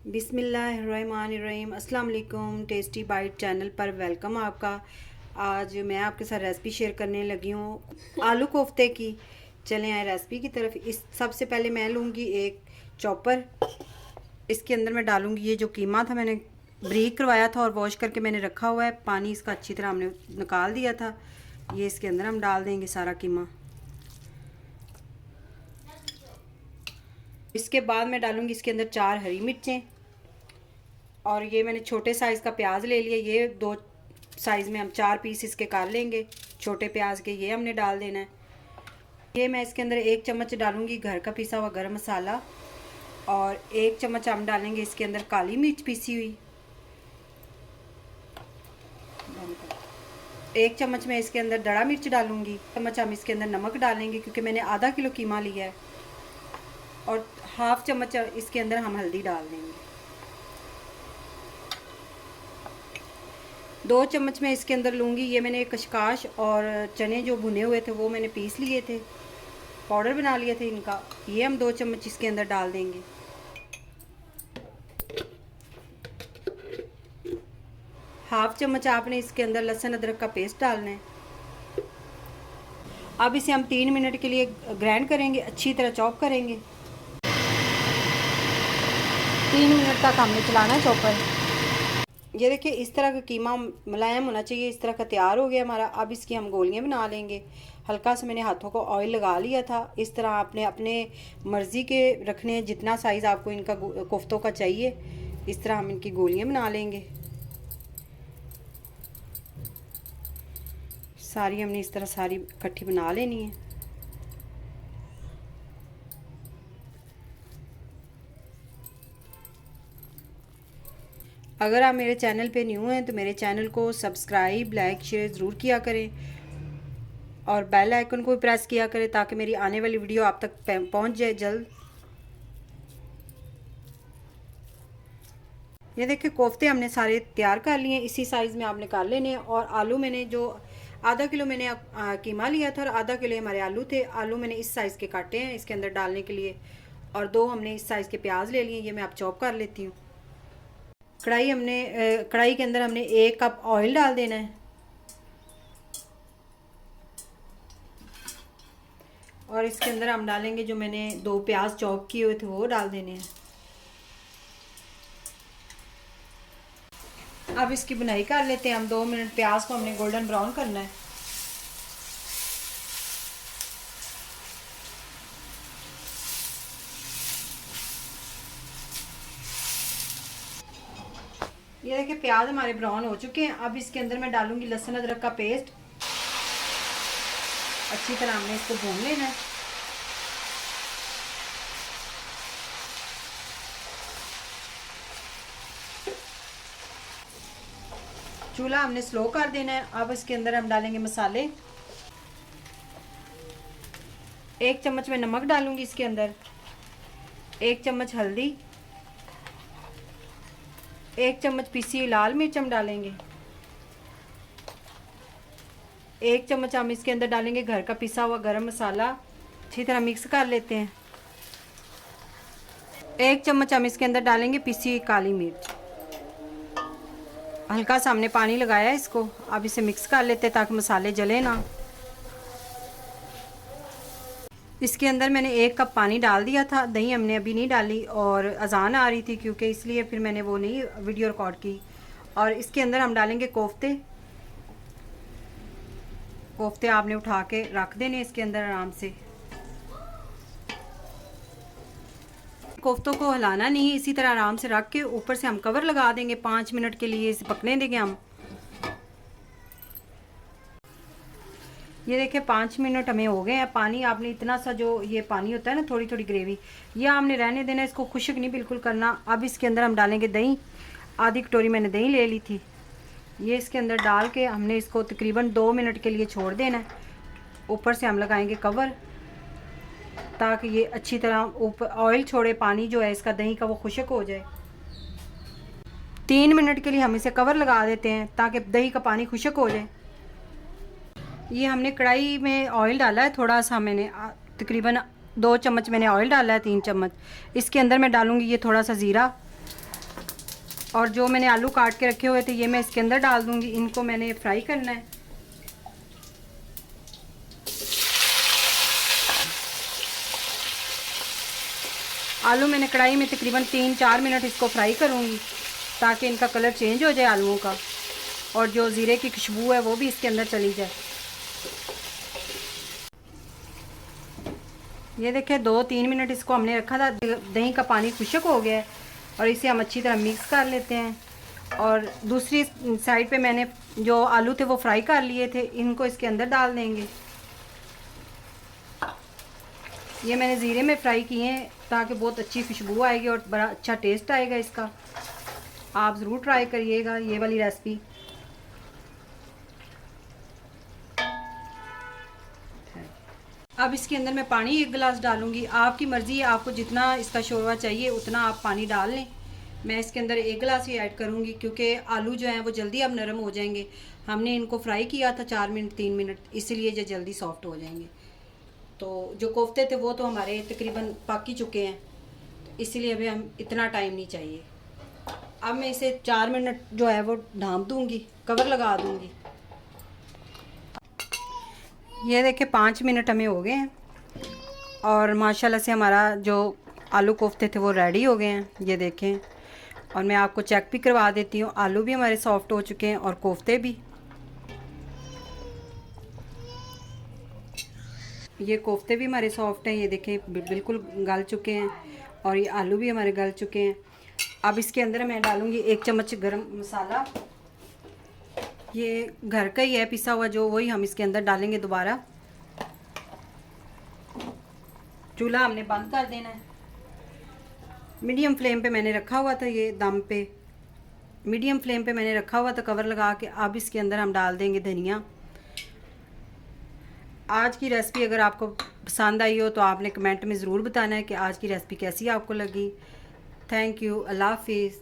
बिस्मिल्लाहिर्रहमानिर्रहीम। अस्सलाम वालेकुम। टेस्टी बाइट चैनल पर वेलकम आपका। आज मैं आपके साथ रेसिपी शेयर करने लगी हूँ आलू कोफ्ते की। चलें आए रेसिपी की तरफ। इस सबसे पहले मैं लूँगी एक चॉपर। इसके अंदर मैं डालूँगी ये जो कीमा था, मैंने ब्रीक करवाया था और वॉश करके मैंने रखा हुआ है। पानी इसका अच्छी तरह हमने निकाल दिया था। ये इसके अंदर हम डाल देंगे सारा कीमा। इसके बाद मैं डालूँगी इसके अंदर 4 हरी मिर्चें और ये मैंने छोटे साइज़ का प्याज ले लिया। ये 2 साइज़ में हम 4 पीस इसके कर लेंगे छोटे प्याज के। ये हमने डाल देना है। ये मैं इसके अंदर 1 चम्मच डालूँगी घर का पिसा हुआ गरम मसाला और 1 चम्मच हम डालेंगे इसके अंदर काली मिर्च पीसी हुई। 1 चम्मच मैं इसके अंदर दड़ा मिर्च डालूँगी। चम्मच हम इसके अंदर नमक डालेंगे क्योंकि मैंने आधा किलो कीमा लिया है। और हाफ चम्मच इसके अंदर हम हल्दी डाल देंगे। 2 चम्मच मैं इसके अंदर लूँगी। ये मैंने कशकाश और चने जो भुने हुए थे वो मैंने पीस लिए थे, पाउडर बना लिए थे इनका। ये हम 2 चम्मच इसके अंदर डाल देंगे। हाफ चम्मच आपने इसके अंदर लहसुन अदरक का पेस्ट डालना है। अब इसे हम 3 मिनट के लिए ग्राइंड करेंगे, अच्छी तरह चॉप करेंगे। 3 मिनट तक हमने चलाना है चॉपर। ये देखिए इस तरह का कीमा मुलायम होना चाहिए। इस तरह का तैयार हो गया हमारा। अब इसकी हम गोलियां बना लेंगे। हल्का सा मैंने हाथों को ऑयल लगा लिया था। इस तरह आपने अपने मर्ज़ी के रखने हैं, जितना साइज़ आपको इनका कोफ्तों का चाहिए। इस तरह हम इनकी गोलियां बना लेंगे। सारी हमने इस तरह सारी इकट्ठी बना लेनी है। अगर आप मेरे चैनल पे न्यू हैं तो मेरे चैनल को सब्सक्राइब, लाइक, शेयर ज़रूर किया करें और बेल आइकन को भी प्रेस किया करें ताकि मेरी आने वाली वीडियो आप तक पहुंच जाए जल्द। ये देखिए कोफ्ते हमने सारे तैयार कर लिए। इसी साइज़ में आपने कर लेने हैं। और आलू मैंने जो आधा किलो मैंने कीमा लिया था और आधा किलो हमारे आलू थे। आलू मैंने इस साइज़ के काटे हैं इसके अंदर डालने के लिए। और 2 हमने इस साइज़ के प्याज ले लिए। ये मैं आप चॉप कर लेती हूँ। कढ़ाई के अंदर हमने 1 कप ऑयल डाल देना है और इसके अंदर हम डालेंगे जो मैंने 2 प्याज चॉप किए हुए थे वो डाल देने हैं। अब इसकी बुनाई कर लेते हैं हम। 2 मिनट प्याज को हमने गोल्डन ब्राउन करना है। ये देखिए प्याज हमारे ब्राउन हो चुके हैं। अब इसके अंदर मैं डालूंगी लहसुन अदरक का पेस्ट। अच्छी तरह हमने इसको भून लेना है। चूल्हा हमने स्लो कर देना है। अब इसके अंदर हम डालेंगे मसाले। 1 चम्मच में नमक डालूंगी इसके अंदर, 1 चम्मच हल्दी, 1 चम्मच पीसी हुई लाल मिर्च हम डालेंगे, 1 चम्मच हम इसके अंदर डालेंगे घर का पिसा हुआ गरम मसाला। अच्छी तरह मिक्स कर लेते हैं। 1 चम्मच हम इसके अंदर डालेंगे पिसी हुई काली मिर्च। हल्का सा हमने पानी लगाया इसको। अब इसे मिक्स कर लेते हैं ताकि मसाले जले ना। इसके अंदर मैंने 1 कप पानी डाल दिया था। दही हमने अभी नहीं डाली और अजान आ रही थी क्योंकि इसलिए फिर मैंने वो नहीं वीडियो रिकॉर्ड की। और इसके अंदर हम डालेंगे कोफ्ते। कोफ्ते आपने उठा के रख देने इसके अंदर आराम से। कोफ्तों को हिलाना नहीं, इसी तरह आराम से रख के ऊपर से हम कवर लगा देंगे। 5 मिनट के लिए इसे पकने देंगे हम। ये देखिए 5 मिनट हमें हो गए हैं। पानी आपने इतना सा जो ये पानी होता है ना, थोड़ी थोड़ी ग्रेवी, ये हमने रहने देना। इसको खुश्क नहीं बिल्कुल करना। अब इसके अंदर हम डालेंगे दही। आधी कटोरी मैंने दही ले ली थी। ये इसके अंदर डाल के हमने इसको तकरीबन 2 मिनट के लिए छोड़ देना है। ऊपर से हम लगाएंगे कवर ताकि ये अच्छी तरह ऊपर ऑयल छोड़े। पानी जो है इसका दही का वो खुश्क हो जाए। 3 मिनट के लिए हम इसे कवर लगा देते हैं ताकि दही का पानी खुश्क हो जाए। ये हमने कढ़ाई में ऑयल डाला है थोड़ा सा। मैंने तकरीबन 2 चम्मच मैंने ऑयल डाला है, 3 चम्मच। इसके अंदर मैं डालूँगी ये थोड़ा सा ज़ीरा और जो मैंने आलू काट के रखे हुए थे ये मैं इसके अंदर डाल दूंगी। इनको मैंने फ्राई करना है। आलू मैंने कढ़ाई में तकरीबन 3-4 मिनट इसको फ्राई करूंगी ताकि इनका कलर चेंज हो जाए आलूओं का, और जो ज़ीरे की खुशबू है वो भी इसके अंदर चली जाए। ये देखें 2-3 मिनट इसको हमने रखा था। दही का पानी खुश्क हो गया है और इसे हम अच्छी तरह मिक्स कर लेते हैं। और दूसरी साइड पे मैंने जो आलू थे वो फ्राई कर लिए थे, इनको इसके अंदर डाल देंगे। ये मैंने ज़ीरे में फ्राई किए हैं ताकि बहुत अच्छी खुशबू आएगी और बड़ा अच्छा टेस्ट आएगा इसका। आप ज़रूर ट्राई करिएगा ये वाली रेसिपी। अब इसके अंदर मैं पानी 1 गिलास डालूंगी। आपकी मर्ज़ी है, आपको जितना इसका शोरबा चाहिए उतना आप पानी डाल लें। मैं इसके अंदर 1 गिलास ही ऐड करूंगी क्योंकि आलू जो हैं वो जल्दी अब नरम हो जाएंगे। हमने इनको फ्राई किया था 4 मिनट 3 मिनट, इसीलिए ये जल्दी सॉफ्ट हो जाएंगे। तो जो कोफ्ते थे वो तो हमारे तकरीबन पक ही चुके हैं, इसीलिए अभी हम इतना टाइम नहीं चाहिए। अब मैं इसे 4 मिनट जो है वो ढाँप दूंगी, कवर लगा दूंगी। ये देखिए 5 मिनट हमें हो गए हैं और माशाल्लाह से हमारा जो आलू कोफ्ते थे वो रेडी हो गए हैं। ये देखें, और मैं आपको चेक भी करवा देती हूँ। आलू भी हमारे सॉफ्ट हो चुके हैं और कोफ्ते भी। ये कोफ्ते भी हमारे सॉफ्ट हैं, ये देखें बिल्कुल गल चुके हैं, और ये आलू भी हमारे गल चुके हैं। अब इसके अंदर मैं डालूँगी 1 चम्मच गरम मसाला। ये घर का ही है पिसा हुआ, जो वही हम इसके अंदर डालेंगे दोबारा। चूल्हा हमने बंद कर देना है। मीडियम फ्लेम पे मैंने रखा हुआ था, ये दम पे मीडियम फ्लेम पे मैंने रखा हुआ था कवर लगा के। अब इसके अंदर हम डाल देंगे धनिया। आज की रेसिपी अगर आपको पसंद आई हो तो आपने कमेंट में ज़रूर बताना है कि आज की रेसिपी कैसी आपको लगी। Thank you. अल्लाह हाफिज़।